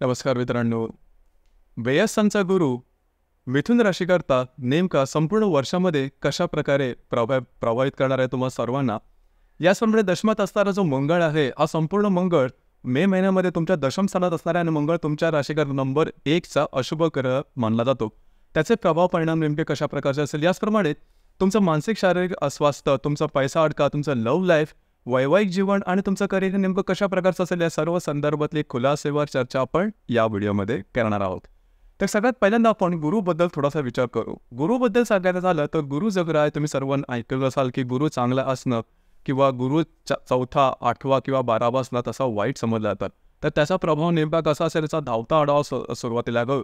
नमस्कार मित्रांनो. व्ययस्थांचा गुरु मिथुन राशीकरता नेमका संपूर्ण वर्षामध्ये कशा प्रकारे प्रभावित करणार आहे तुम्हा सर्वांना. याचप्रमाणे दशमात असणारा जो मंगळ आहे, हा संपूर्ण मंगळ मे महिन्यामध्ये तुमच्या दशम स्थानात असणारा आणि मंगळ तुमच्या राशीकर नंबर 1चा अशुभ ग्रह मानला जातो. त्याचे प्रभाव परिणाम नेमके कशा प्रकारचे असेल, याचप्रमाणे तुमचं मानसिक शारीरिक अस्वास्थ्य, तुमचा पैसा अडका, तुमचं लव्ह लाईफ, वैवाहिक जीवन आणि तुमचं करिअर नेमकं कशा प्रकारचं असेल, या सर्व संदर्भातली खुलासेवर चर्चा आपण या व्हिडिओमध्ये करणार आहोत. तर सगळ्यात पहिल्यांदा आपण गुरुबद्दल थोडासा विचार करू. गुरुबद्दल सांगायचं झालं तर गुरु जो ग्रह आहे, तुम्ही सर्वांना ऐकलं असाल की गुरु चांगला असणं किंवा गुरु चौथा, 8वा किंवा 12वा असला तसा वाईट समजला जातात. तर त्याचा प्रभाव नेमका कसा असेल याचा धावता आढावा सुरुवातीला घेऊ.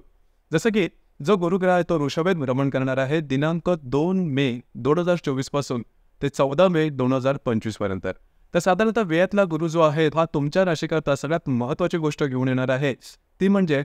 जसं की जो गुरुग्रह आहे तो ऋषभेत भ्रमण करणार आहे दिनांक 2 मे 2024 पासून ते 14 मे 2025 पर्यंत. तर साधारणतः वेळातला गुरु जो आहे हा तुमच्या राशीकरता सगळ्यात महत्त्वाची गोष्ट घेऊन येणार आहे, ती म्हणजे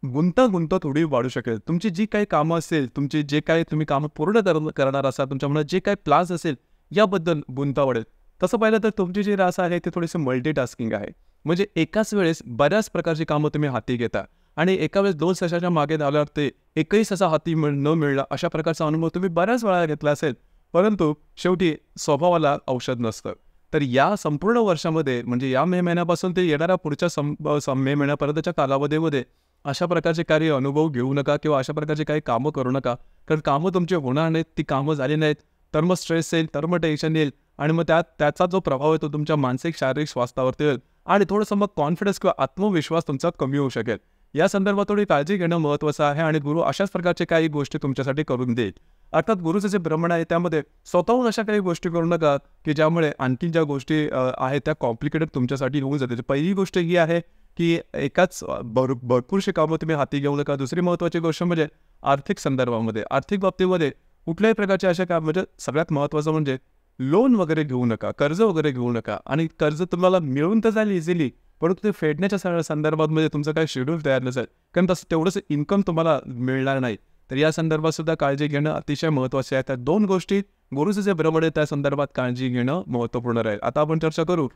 गुंतागुंत थोडी वाढू शकेल. तुमची जी काही कामं असेल, तुमची जे काही तुम्ही कामं पूर्ण करणार असाल, तुमच्या मनात जे काही प्लान्स असेल याबद्दल गुंता वाढेल. तसं पाहिलं तर तुमची जी रास आहे ती थोडीशी मल्टीटास्किंग आहे. म्हणजे एकाच वेळेस बऱ्याच प्रकारची कामं तुम्ही हाती घेता आणि एका वेळेस 2 सशाच्या मागे धावल्यावर ते एकही ससा हाती न मिळला अशा प्रकारचा अनुभव तुम्ही बऱ्याच वेळा घेतला असेल. परंतु शेवटी स्वभावाला औषध नसतं. तर या संपूर्ण वर्षामध्ये म्हणजे या मे महिन्यापासून ते येणाऱ्या पुढच्या मे महिन्यापर्यंतच्या कालावधीमध्ये अशा प्रकारचे काही अनुभव घेऊ नका किंवा अशा प्रकारचे काही कामं करू नका. कारण कामं तुमचे होणार नाहीत, ती कामं झाली नाहीत तर मग स्ट्रेस येईल, तर मग टेन्शन येईल आणि मग त्याचा जो प्रभाव आहे तो तुमच्या मानसिक शारीरिक स्वास्थ्यावरती होईल आणि थोडंसं मग कॉन्फिडन्स किंवा आत्मविश्वास तुमचा कमी होऊ शकेल. या संदर्भात थोडी काळजी घेणं महत्त्वाचं आहे आणि गुरु अशाच प्रकारचे काही गोष्टी तुमच्यासाठी करून देईल. अर्थात गुरुचं जे भ्रमण आहे त्यामध्ये स्वतःहून अशा काही गोष्टी करू नका की ज्यामुळे आणखी ज्या गोष्टी आहेत त्या कॉम्प्लिकेटेड तुमच्यासाठी होऊन जाते. पहिली गोष्ट ही आहे की एकाच भरपूरशी कामं तुम्ही हाती घेऊ नका. दुसरी महत्त्वाची गोष्ट म्हणजे आर्थिक संदर्भामध्ये, आर्थिक बाबतीमध्ये कुठल्याही प्रकारच्या अशा काम म्हणजे सगळ्यात महत्त्वाचं म्हणजे लोन वगैरे घेऊ नका, कर्ज वगैरे घेऊ नका. आणि कर्ज तुम्हाला मिळून तर जाईल इझिली, परंतु ते फेडण्याच्या संदर्भामध्ये तुमचं काही शेड्यूल तयार नसेल, कारण तसं तेवढंच इन्कम तुम्हाला मिळणार नाही. तर या संदर्भात सुद्धा काळजी घेणं अतिशय महत्त्वाचे आहे. त्या 2 गोष्टी गुरुचं जे भ्रमण आहे त्या संदर्भात काळजी घेणं महत्त्वपूर्ण राहील. आता आपण चर्चा करू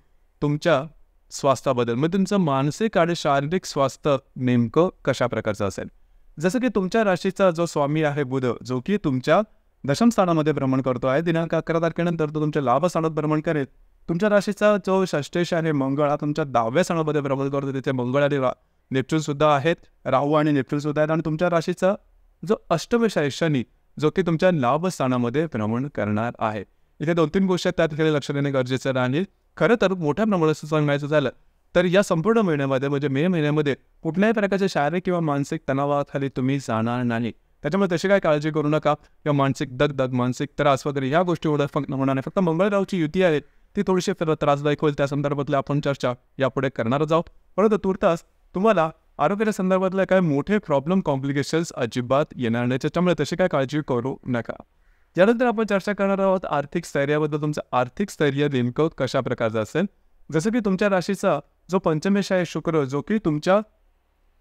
तुमच्या स्वास्थ्याबद्दल. मग तुमचं मानसिक आणि शारीरिक स्वास्थ्य नेमकं कशा प्रकारचं असेल. जसं की तुमच्या राशीचा जो स्वामी आहे बुध, जो की तुमच्या दशम स्थानामध्ये भ्रमण करतो आहे. दिनांक 11 तारखेनंतर तो तुमच्या लाभ स्थानात भ्रमण करेल. तुमच्या राशीचा जो षष्ठेश आहे मंगळ, हा तुमच्या 10व्या स्थानामध्ये भ्रमण करतो. तिथे मंगळ आणि नेपच्यून सुद्धा आहेत, राहू आणि नेपच्यून सुद्धा आहेत. आणि तुमच्या राशीचा जो अष्टमेश आहे शनी, जो की तुमच्या लाभ स्थानामध्ये भ्रमण करणार आहे. इथे 2-3 गोष्टी त्या ठिकाणी लक्ष देणे गरजेचं राहील. खरं तर मोठ्या प्रमाणात सांगायचं झालं तर या संपूर्ण महिन्यामध्ये म्हणजे मे महिन्यामध्ये कुठल्याही प्रकारच्या शारीरिक किंवा मानसिक तणावाखाली तुम्ही जाणार नाही. त्याच्यामुळे तशी काय काळजी करू नका किंवा मानसिक दगदग, मानसिक त्रास वगैरे ह्या गोष्टी होणार नाही. फक्त मंगळ राहूची युती आहे ती थोडीशी त्रासदायक होईल. त्या संदर्भातली आपण चर्चा यापुढे करणारच आहोत. परंतु तुर्तास तुम्हाला आरोग्याच्या संदर्भातले काय मोठे प्रॉब्लेम, कॉम्प्लिकेशन्स अजिबात येणार नाही. त्याच्यामुळे तशी काय काळजी करू नका. यानंतर आपण चर्चा करणार आहोत आर्थिक स्थैर्याबद्दल. तुमचं आर्थिक स्थैर्य नेमकं कशा प्रकारचं असेल. जसं की तुमच्या राशीचा जो पंचमेश आहे शुक्र, जो की तुमच्या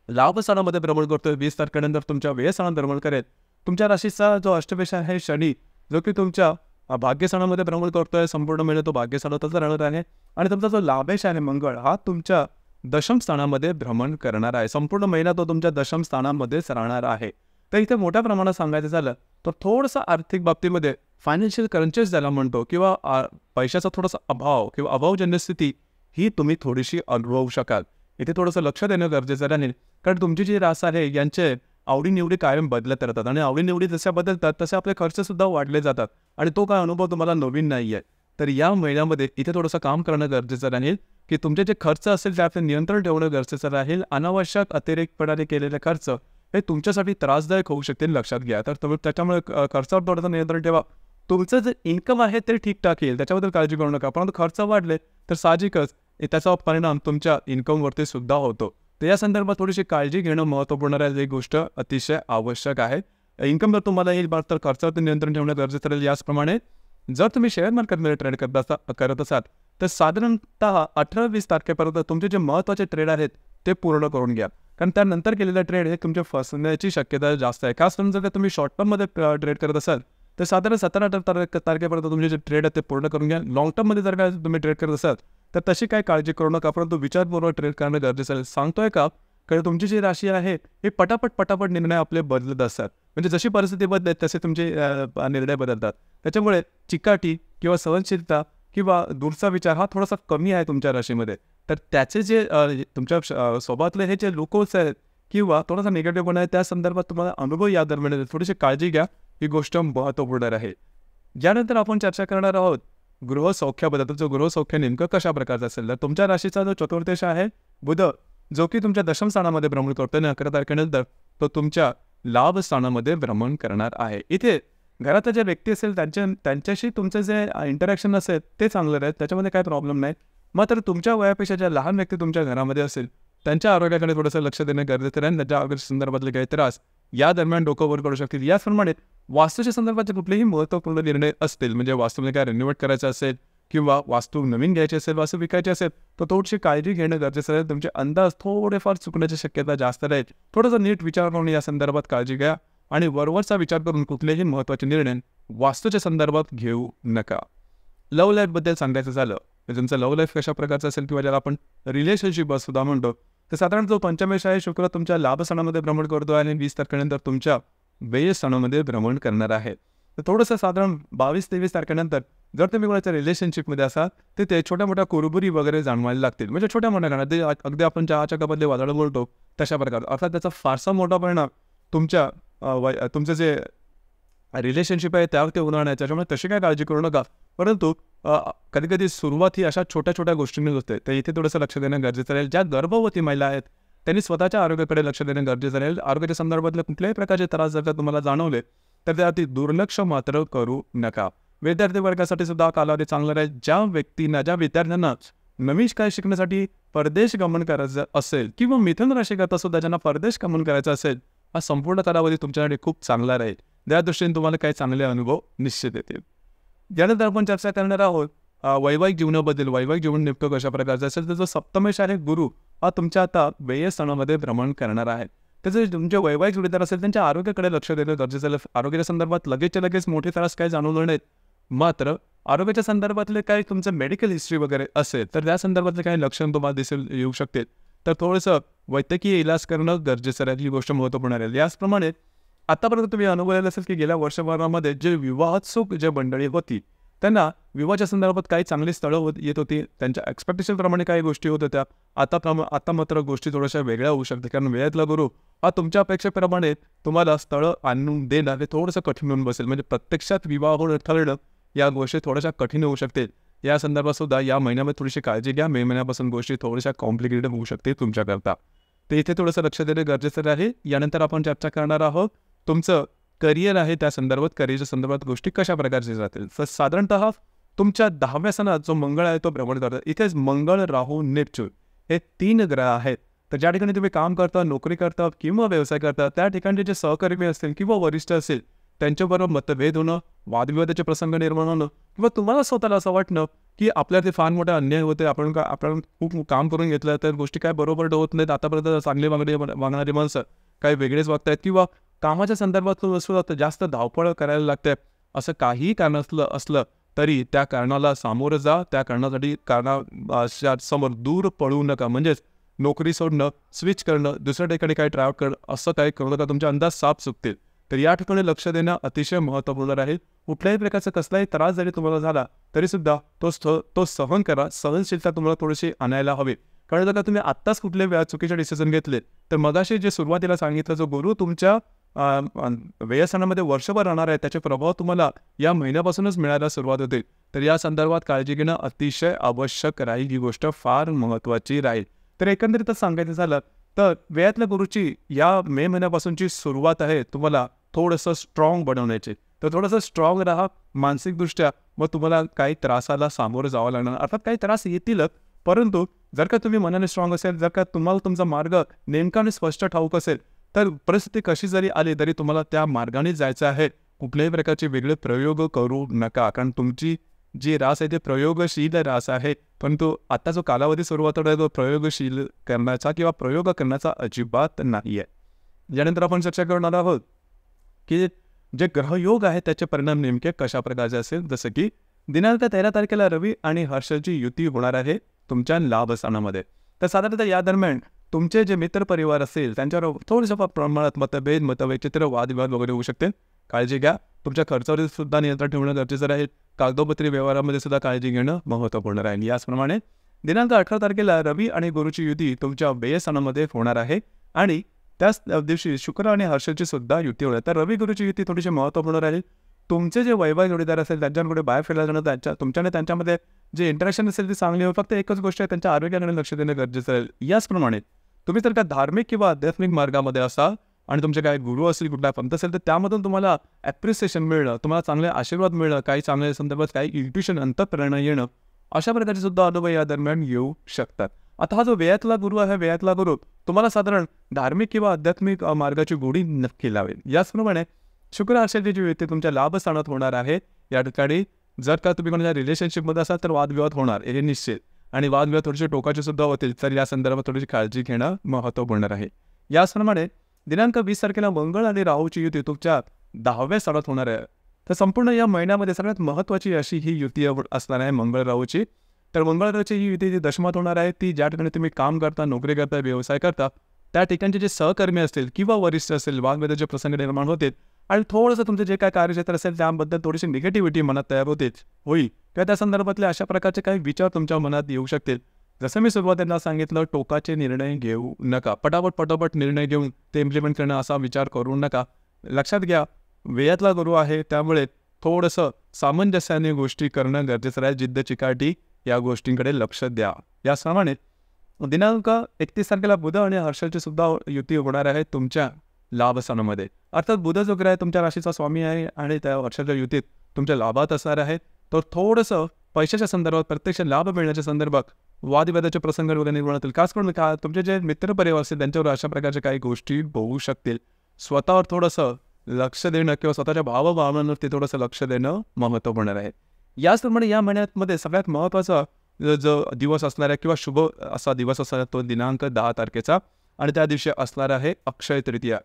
लाभ स्थानामध्ये भ्रमण करतोय, 20 तारखेनंतर तुमच्या व्यय स्थानात भ्रमण करेल. तुमच्या राशीचा जो अष्टमेश आहे शनी, जो की तुमच्या भाग्यस्थानामध्ये भ्रमण करतोय. संपूर्ण महिना तो भाग्यस्थानातच राहणार आहे. आणि तुमचा जो लाभेश आहे मंगळ, हा तुमच्या दशम स्थानामध्ये भ्रमण करणार आहे. संपूर्ण महिना तो तुमच्या दशम स्थानामध्येच राहणार आहे. तर इथे मोठ्या प्रमाणात सांगायचं झालं तर थोडंसं आर्थिक बाबतीमध्ये फायनान्शियल क्रंचेस ज्याला म्हणतो किंवा पैशाचा थोडासा अभाव किंवा अभावजन्य स्थिती ही तुम्ही थोडीशी अनुभवू शकाल. इथे थोडंसं लक्ष देणं गरजेचं राहील, कारण तुमची जी रास आहे यांचे आवडीनिवडी कायम बदलत राहतात आणि आवडीनिवडी जशा बदलतात तसे आपले खर्चसुद्धा वाढले जातात आणि तो काय अनुभव तुम्हाला नवीन नाही आहे. तर या महिन्यामध्ये इथे थोडंसं काम करणं गरजेचं राहील की तुमचे जे खर्च असेल त्यावर नियंत्रण ठेवणं गरजेचं राहील. अनावश्यक अतिरेकपणाने केलेले खर्च हे तुमच्यासाठी त्रासदायक होऊ शकतील, लक्षात घ्या. तर तुम्ही त्याच्यामुळे खर्चावर थोडंसं नियंत्रण ठेवा. तुमचं जे इन्कम आहे ते ठीकठाक येईल, त्याच्याबद्दल काळजी करू नका. परंतु खर्च वाढले तर साहजिकच त्याचा परिणाम तुमच्या इन्कमवरती सुद्धा होतो. तर या संदर्भात थोडीशी काळजी घेणं महत्त्वपूर्ण राहील. ही गोष्ट अतिशय आवश्यक आहे. इन्कम जर तुम्हाला येईल तर खर्चावरती नियंत्रण ठेवणं गरजेचं राहील. याचप्रमाणे जर तुम्ही शेअर मार्केटमध्ये ट्रेड करत असाल तर साधारणतः 18-20 तारखेपर्यंत तुमचे जे महत्त्वाचे ट्रेड आहेत ते पूर्ण करून घ्या, कारण त्यानंतर केलेलं ट्रेड हे तुमच्या फसण्याची शक्यता जास्त आहे. खास करून जर का तुम्ही शॉर्ट टर्ममध्ये ट्रेड करत असाल तर साधारण 17-18 तारखेपर्यंत तुमचे जे ट्रेड आहेत ते पूर्ण करून घ्या. लॉंग टर्ममध्ये जर का तुम्ही ट्रेड करत असाल तर तशी काय काळजी करू नका, परंतु विचारपूर्वक ट्रेड करणं गरजेचं आहे. सांगतोय का कारण तुमची जी राशी आहे ही पटापट निर्णय आपले बदलत असतात. म्हणजे जशी परिस्थिती बदलेल तसे तुमचे निर्णय बदलतात. त्याच्यामुळे चिकाटी किंवा सहनशीलता किंवा दूरचा विचार हा थोडासा कमी आहे तुमच्या राशीमध्ये. तर त्याचे जे तुमच्या स्वभावातले हे जे लुकहोल्स आहेत किंवा थोडासा निगेटिव्हपणा आहे त्या संदर्भात तुम्हाला अनुभव या दरम्यान येतील. थोडीशी काळजी घ्या, ही गोष्ट महत्त्वपूर्ण आहे. यानंतर आपण चर्चा करणार आहोत गृहसौख्याबद्दल. तुमचं गृहसौख्य नेमकं कशा प्रकारचं असेल. तर तुमच्या राशीचा जो चतुर्थेश आहे बुध, जो की तुमच्या दशम स्थानामध्ये भ्रमण करतो आणि 11 तारखेनंतर तो तुमच्या लाभ स्थानामध्ये भ्रमण करणार आहे. इथे घरातल्या ज्या व्यक्ती असेल त्यांच्याशी तुमचं जे इंटरॅक्शन असेल ते चांगलं राहील, त्याच्यामध्ये काही प्रॉब्लेम नाही. मात्र तुमच्या वयापेक्षा ज्या लहान व्यक्ती तुमच्या घरामध्ये असेल त्यांच्या आरोग्याकडे थोडंसं लक्ष देणं गरजेचं राहील. त्यांच्या आरोग्य संदर्भातले काही त्रास या दरम्यान डोकं वर करू शकतील. याचप्रमाणे वास्तूच्या संदर्भाचे कुठलेही महत्त्वपूर्ण निर्णय असतील, म्हणजे वास्तूमध्ये काय रिनोव्हेट करायचं असेल किंवा वास्तू नवीन घ्यायची असेल, वास्तू विकायची असेल, तर थोडीशी काळजी घेणं गरजेचं राहील. तुमचे अंदाज थोडेफार चुकण्याची शक्यता जास्त राहील. थोडंसं नीट विचार करून या संदर्भात काळजी घ्या आणि वरवरचा विचार करून कुठलेही महत्त्वाचे निर्णय वास्तूच्या संदर्भात घेऊ नका. लव्ह लाईफबद्दल सांगायचं झालं तर तुमचं लव्ह लाईफ कशा प्रकारचं असेल किंवा ज्याला आपण रिलेशनशिप सुद्धा म्हणतो, तर साधारण जो पंचमेश आहे शुक्र तुमच्या लाभ स्थानामध्ये भ्रमण करतो आणि 20 तारखेनंतर तुमच्या व्यय स्थानामध्ये भ्रमण करणार आहे. तर थोडंसं साधारण 22-23 तारखेनंतर जर तुम्ही कोणाच्या रिलेशनशिपमध्ये असाल तर ते छोट्या मोठ्या कुरबुरी वगैरे जाणवायला लागतील. म्हणजे छोट्या मोठ्या गाण्यात ते अगदी आपण चहाच्या कपातले वादळ बोलतो तशा प्रकार. अर्थात त्याचा फारसा मोठा परिणाम तुमच्या तुमचं जे रिलेशनशिप आहे त्यावर ते होणार नाही. त्याच्यामुळे तशी काय काळजी करू नका. परंतु कधी कधी सुरुवात ही अशा छोट्या छोट्या गोष्टींनी होते, तर इथे थोडंसं लक्ष देणं गरजेचं राहील. ज्या गर्भवती महिला आहेत त्यांनी स्वतःच्या आरोग्याकडे लक्ष देणं गरजेचं राहील. आरोग्याच्या संदर्भातले कुठल्याही प्रकारचे त्रास जर का तुम्हाला जाणवले तर त्यावरती दुर्लक्ष मात्र करू नका. विद्यार्थी वर्गासाठी सुद्धा कालावधी चांगला राहील. ज्या विद्यार्थ्यांना नवीन काय शिकण्यासाठी परदेश गमन करायचं असेल किंवा मिथुन राशीकरता सुद्धा ज्यांना परदेश गमन करायचं असेल, हा संपूर्ण कालावधी तुमच्यासाठी खूप चांगला राहील. त्या दृष्टीने तुम्हाला काही चांगले अनुभव निश्चित येतील. यानंतर आपण चर्चा करणार आहोत वैवाहिक जीवनाबद्दल. वैवाहिक जीवन नेमकं कशा प्रकारचं असेल तर जो सप्तमेश आहे गुरु हा तुमच्या आता व्यय स्थानामध्ये भ्रमण करणार आहे. त्याचे तुमचे वैवाहिक जोडीदार असेल त्यांच्या आरोग्याकडे लक्ष देणं गरजेचं आहे. आरोग्याच्या संदर्भात लगेच मोठे त्रास काही जाणवले नाहीत. मात्र आरोग्याच्या संदर्भातले काही तुमचं मेडिकल हिस्ट्री वगैरे असेल तर त्या संदर्भातले काही लक्षण तुम्हाला येऊ शकतील. तर थोडंसं वैद्यकीय इलाज करणं गरजेचं राहील. ही गोष्ट महत्त्वपूर्ण राहील. याचप्रमाणे आतापर्यंत तुम्ही अनुभवलेलं असेल की गेल्या वर्षभरामध्ये जे विवाहोत्सुक जे मंडळी होती त्यांना विवाहाच्या संदर्भात काही चांगली स्थळं येत होती. त्यांच्या एक्सपेक्टेशनप्रमाणे काही गोष्टी होत होत्या. आता मात्र गोष्टी थोड्याशा वेगळ्या होऊ शकतात. कारण वेळातला गुरु हा तुमच्या अपेक्षेप्रमाणे तुम्हाला स्थळं आणून देणं हे थोडंसं कठीण होऊन बसेल. म्हणजे प्रत्यक्षात विवाह ठरवणं या गोष्टी थोड्याशा कठीण होऊ शकतील. या संदर्भात सुद्धा या महिन्यामध्ये थोडीशी काळजी घ्या. मे महिन्यापासून गोष्टी थोड्याशा कॉम्प्लिकेटेड होऊ शकतील तुमच्याकरता. तर इथे थोडंसं लक्ष देणं गरजेचं आहे. यानंतर आपण चर्चा करणार आहोत तुमचं करिअर आहे त्या संदर्भात. करिअरच्या संदर्भात गोष्टी कशा प्रकारचे जातील. तर साधारणतः तुमच्या 10व्या स्थानात जो मंगळ आहे तो भ्रमण करतात. इथेच मंगळ, राहू, नेपच्यून हे 3 ग्रह आहेत. तर ज्या ठिकाणी तुम्ही काम करता, नोकरी करता किंवा व्यवसाय करता त्या ठिकाणचे जे सहकर्मी असतील किंवा वरिष्ठ असेल त्यांच्याबरोबर मतभेद होणं, वादविवादाचे प्रसंग निर्माण होणं किंवा तुम्हाला स्वतःला असं वाटणं की आपल्या ते फार मोठा अन्याय होते, आपण खूप काम करून घेतलं तर गोष्टी काय बरोबर होत नाहीत, आतापर्यंत चांगली वागणारी माणसं काही वेगळेच वागतायत किंवा कामाच्या संदर्भात सुद्धा जास्त धावपळ करायला लागते, असं काहीही कारण असलं तरी त्या कारणाला सामोरं जा. त्या कारणासाठी समोर दूर पळू नका. म्हणजेच नोकरी सोडणं, स्विच करणं, दुसऱ्या ठिकाणी काही ट्राय करणं असं काही करू नका. तुमचे अंदाज साफ चुकतील. तर या ठिकाणी लक्ष देणं अतिशय महत्त्वपूर्ण राहील. कुठल्याही प्रकारचा कसलाही त्रास जरी तुम्हाला झाला तरीसुद्धा तो सहन करा. सहनशीलता तुम्हाला थोडीशी आणायला हवी. कारण जर का तुम्ही आत्ताच कुठले चुकीचे डिसिजन घेतले तर मगाशी जे सुरुवातीला सांगितलं जो गुरु तुमच्या व्ययस्थानामध्ये वर्षभर राहणार आहे त्याचे प्रभाव तुम्हाला या महिन्यापासूनच मिळायला सुरुवात होते. तर या संदर्भात काळजी घेणं अतिशय आवश्यक राहील. ही गोष्ट फार महत्त्वाची राहील. तर एकंदरीतच सांगायचं झालं तर व्ययातल्या गुरुची या मे महिन्यापासूनची सुरुवात आहे तुम्हाला थोडंसं स्ट्रॉंग बनवण्याची. तर थोडंसं स्ट्रॉंग राहा मानसिकदृष्ट्या. मग तुम्हाला काही त्रासाला सामोरं जावं लागणार. अर्थात काही त्रास येतीलच, परंतु जर का तुम्ही मनाने स्ट्रॉंग असेल, जर का तुम्हाला तुमचा मार्ग नेमका आणि स्पष्ट ठाऊक असेल तर परिस्थिती कशी जरी आली तरी तुम्हाला त्या मार्गाने जायचं आहे. कुठल्याही प्रकारचे वेगळे प्रयोग करू नका. कारण तुमची जी रास आहे ती प्रयोगशील रास आहे. परंतु आता जो कालावधी सुरुवात होत आहे तो प्रयोगशील करण्याचा किंवा प्रयोग करण्याचा अजिबात नाही आहे. यानंतर आपण चर्चा करणार आहोत की जे ग्रहयोग आहे त्याचे परिणाम नेमके कशा प्रकारचे असेल. जसं की दिनांक 13 तारखेला रवी आणि हर्षची युती होणार आहे तुमच्या लाभ स्थानामध्ये. तर साधारणतः या दरम्यान तुमचे जे मित्रपरिवार असेल त्यांच्यावर थोडंसं प्रमाणात मतभेद, मतवैचित्र्य, वादविवाद वगैरे होऊ शकते. काळजी घ्या. तुमच्या खर्चावर सुद्धा नियंत्रण ठेवणं गरजेचं राहील. कागदोपत्री व्यवहारामध्ये सुद्धा काळजी घेणं महत्त्वपूर्ण राहील. याचप्रमाणे दिनांक 18 तारखेला रवी आणि गुरुची युती तुमच्या व्ययस्थानामध्ये होणार आहे आणि त्याच दिवशी शुक्र आणि हर्षची सुद्धा युती होणार. तर रवी गुरुची युती थोडीशी महत्त्वपूर्ण राहील. तुमचे जे वैवाहिक जोडीदार असेल त्यांच्याकडे बाहेर फिरायला जाणं, तुमच्याने त्यांच्यामध्ये जे इंटरॅक्शन असेल ती चांगली होईल. फक्त एकच गोष्ट आहे, त्यांच्या आरोग्याकडे लक्ष देणं गरजेचं राहील. याचप्रमाणे तुम्ही जर का धार्मिक किंवा आध्यात्मिक मार्गामध्ये असाल आणि तुमचे काही गुरु असतील, कुठला पंथ असेल, तर त्यामधून तुम्हाला ॲप्रिसिएशन मिळणं, तुम्हाला चांगले आशीर्वाद मिळणं, काही चांगल्या संदर्भात काही इंट्युशन अंतःप्रेरणा येणं, अशा प्रकारचे सुद्धा अनुभव या दरम्यान येऊ शकतात. आता हा जो व्ययातला गुरु आहे, व्ययातला गुरु तुम्हाला साधारण धार्मिक किंवा आध्यात्मिक मार्गाची गोडी नक्की लावेल. याचप्रमाणे शुक्र हर्षची जी युती तुमच्या लाभस्थानात होणार आहे. या ठिकाणी जर का तुम्ही कोणाच्या रिलेशनशिपमध्ये असाल तर वादविवाद होणार हे निश्चित, आणि वादविवाद थोडेसे टोकाचे सुद्धा होतील. तर या संदर्भात थोडीशी काळजी घेणं महत्त्वपूर्ण आहे. याचप्रमाणे दिनांक 20 तारखेला मंगळ आणि राहूची युती तुमच्या 10व्या स्थानात होणार आहे. तर संपूर्ण या महिन्यामध्ये सगळ्यात महत्त्वाची अशी ही युती असणार आहे मंगळ राहूची. तर मंगळ राहूची ही युती जी दशमात होणार आहे, ती ज्या ठिकाणी तुम्ही काम करता, नोकरी करता, व्यवसाय करता, त्या ठिकाणचे जे सहकर्मी असतील किंवा वरिष्ठ असेल, वादविवादाचे प्रसंग निर्माण होतील आणि थोडंसं तुमचं जे काही कार्यक्षेत्र असेल त्याबद्दल थोडीशी निगेटिव्हिटी मनात तयार होईल किंवा त्या संदर्भातले अशा प्रकारचे काही विचार तुमच्या मनात येऊ शकतील. जसं मी सुरुवातीला सांगितलं, टोकाचे निर्णय घेऊ नका. पटापट निर्णय घेऊन ते इम्प्लिमेंट करणं असा विचार करू नका. लक्षात घ्या, व्ययातला गुरु आहे, त्यामुळे थोडंसं सामंजस्याने गोष्टी करणं गरजेचं आहे. जिद्द चिकाटी या गोष्टींकडे लक्ष द्या. याप्रमाणे दिनांक 31 तारखेला बुध आणि हर्षची सुद्धा युती होणार आहे तुमच्या लाभस्थानामध्ये. अर्थात बुध जो ग्रह आहे तुमच्या राशीचा स्वामी आहे आणि त्या हर्षाच्या युतीत तुमच्या लाभात असणार आहे. तर थोडंसं पैशाच्या संदर्भात, प्रत्यक्ष लाभ मिळण्याच्या संदर्भात वादविवादाचे प्रसंग वगैरे निर्माण होतील. खास करून तुमचे जे मित्रपरिवार असतील त्यांच्यावर अशा प्रकारच्या काही गोष्टी होऊ शकतील. स्वतःवर थोडंसं लक्ष देणं किंवा स्वतःच्या भावभावनांवरती थोडंसं लक्ष देणं महत्त्वपूर्ण आहे. याचप्रमाणे या महिन्यामध्ये सगळ्यात महत्त्वाचा जो दिवस असणार आहे किंवा शुभ असा दिवस असणार तो दिनांक 10 तारखेचा, आणि त्या दिवशी असणार आहे अक्षय तृतीया.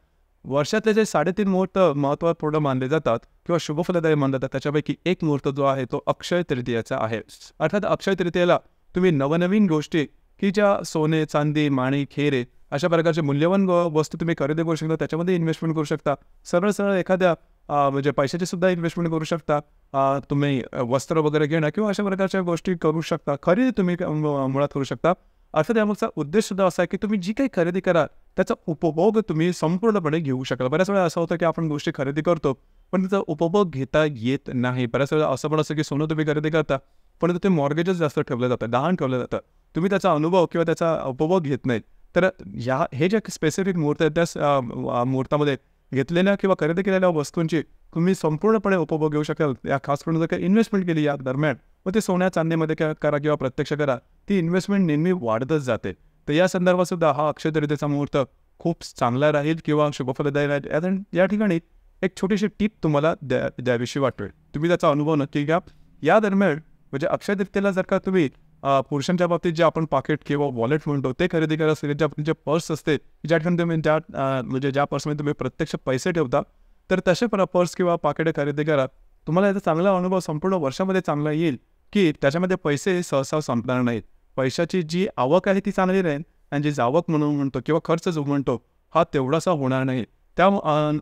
वर्षातले जे 3.5 मुहूर्त महत्त्वपूर्ण मानले जातात किंवा शुभफलदायी मानले जातात, त्याच्यापैकी एक मुहूर्त जो आहे तो अक्षय तृतीयाचा आहे. अर्थात अक्षय तृतीयेला तुम्ही नवनवीन गोष्टी की ज्या सोने, चांदी, माणिक, हिरे अशा प्रकारचे मूल्यवान वस्तू तुम्ही खरेदी करू शकता, त्याच्यामध्ये इन्व्हेस्टमेंट करू शकता. सरळ एखाद्या म्हणजे पैशाची सुद्धा इन्व्हेस्टमेंट करू शकता. तुम्ही वस्त्र वगैरे घेणं किंवा अशा प्रकारच्या गोष्टी करू शकता. खरेदी तुम्ही मुळात करू शकता. अर्थात यामागचा उद्देश सुद्धा असा आहे की तुम्ही जी काही खरेदी कराल त्याचा उपभोग तुम्ही संपूर्णपणे घेऊ शकाल. बऱ्याच वेळा असं होतं की आपण गोष्टी खरेदी करतो पण त्याचा उपभोग घेता येत नाही. बऱ्याच वेळा असं पण असतं की सोनं तुम्ही खरेदी करता पण ते मॉर्गेजच जास्त ठेवलं जातं, गहाण ठेवलं जातं. तुम्ही त्याचा अनुभव किंवा त्याचा उपभोग घेत नाहीत. तर हे जे स्पेसिफिक मुहूर्त आहेत त्या मुहूर्तामध्ये घेतलेल्या किंवा खरेदी केलेल्या वस्तूंची तुम्ही संपूर्णपणे उपभोग घेऊ शकाल. या खास करून जर काही इन्व्हेस्टमेंट केली या दरम्यान, मग ते सोन्या चांदीमध्ये करा किंवा प्रत्यक्ष करा, ती इन्व्हेस्टमेंट नेहमी वाढतच जाते. तर या संदर्भात सुद्धा हा अक्षय तृतीयेचा मुहूर्त खूप चांगला राहील किंवा शुभफलदायी राहील. या ठिकाणी एक छोटीशी टिप तुम्हाला द्यावीशी वाटेल, तुम्ही त्याचा अनुभव नक्की घ्या. या दरम्यान म्हणजे अक्षय तृतीयेला जर का तुम्ही पुरुषांच्या बाबतीत जे आपण पाकिट किंवा वॉलेट म्हणतो ते खरेदी करा. स्त्रियांच्या जे पर्स असते ज्या ठिकाणी तुम्ही म्हणजे ज्या पर्समध्ये तुम्ही प्रत्यक्ष पैसे ठेवता, तर तसे पर्स किंवा पाकिटे खरेदी करा. तुम्हाला याचा चांगला अनुभव संपूर्ण वर्षामध्ये चांगला येईल की त्याच्यामध्ये पैसे सहसा संपणार नाहीत. पैशाची जी आवक आहे ती चांगली राहील आणि जी जावक म्हणून म्हणतो किंवा खर्च जो म्हणतो हा तेवढासा होणार नाही. त्या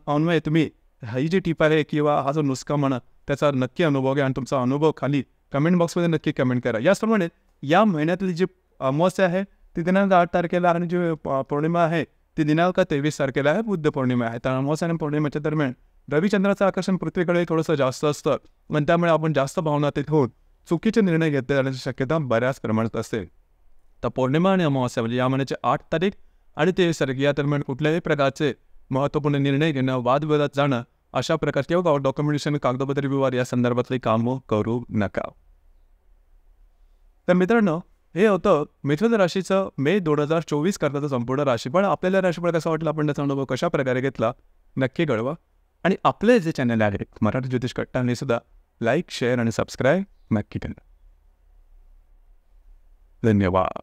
अन्वये तुम्ही ही जी टीप आहे किंवा हा जो नुस्खा म्हणा त्याचा नक्की अनुभव घ्या आणि तुमचा अनुभव खाली कमेंट बॉक्समध्ये नक्की कमेंट करा. याचप्रमाणे या महिन्यातली जी अमावस्या आहे ती दिनांक 8 तारखेला आणि जी पौर्णिमा आहे ती दिनांक 23 तारखेला आहे, बुद्ध पौर्णिमा आहे. तर अमावस्या आणि पौर्णिमेच्या दरम्यान रविचंद्राचं आकर्षण पृथ्वीकडे थोडंसं जास्त असतं आणि त्यामुळे आपण जास्त भावनातीत होऊन चुकीचे निर्णय घेतले जाण्याची शक्यता बऱ्याच प्रमाणात असते. तर पौर्णिमा आणि अमावस्या म्हणजे या महिन्याचे 8 तारीख आणि 23 तारीख या दरम्यान कुठल्याही प्रकारचे महत्त्वपूर्ण निर्णय घेणं, वादविवादात जाणं अशा प्रकारचे किंवा डॉक्युमेंटेशन, कागदपत्री व्यवहार या संदर्भातली कामं करू नका. तर मित्रांनो, हे होतं मिथुन राशीचं मे 2024 करताचं संपूर्ण राशीफळ. आपल्याला राशीफळ कसं वाटलं, आपण त्याचा अनुभव कशा प्रकारे घेतला नक्की कळवा. आणि आपले जे चॅनल आहे मराठी ज्योतिष कट्टा हे सुद्धा लाईक, शेअर आणि सबस्क्राईब नक्की करा. धन्यवाद.